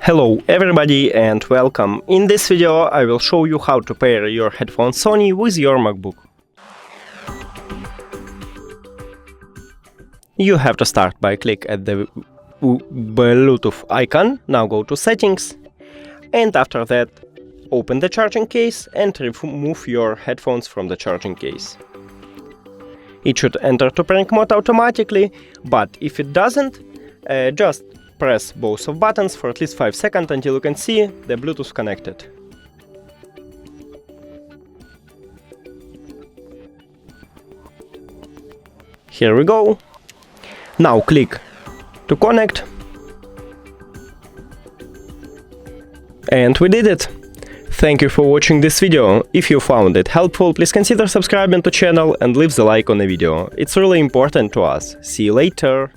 Hello everybody and welcome. In this video I will show you how to pair your headphone Sony with your MacBook. You have to start by click at the Bluetooth icon, now go to settings, and after that open the charging case and remove your headphones from the charging case. It should enter to pairing mode automatically, but if it doesn't, just press both of buttons for at least 5 seconds until you can see the Bluetooth connected. Here we go. Now click to connect. And we did it! Thank you for watching this video. If you found it helpful, please consider subscribing to the channel and leave the like on the video. It's really important to us. See you later!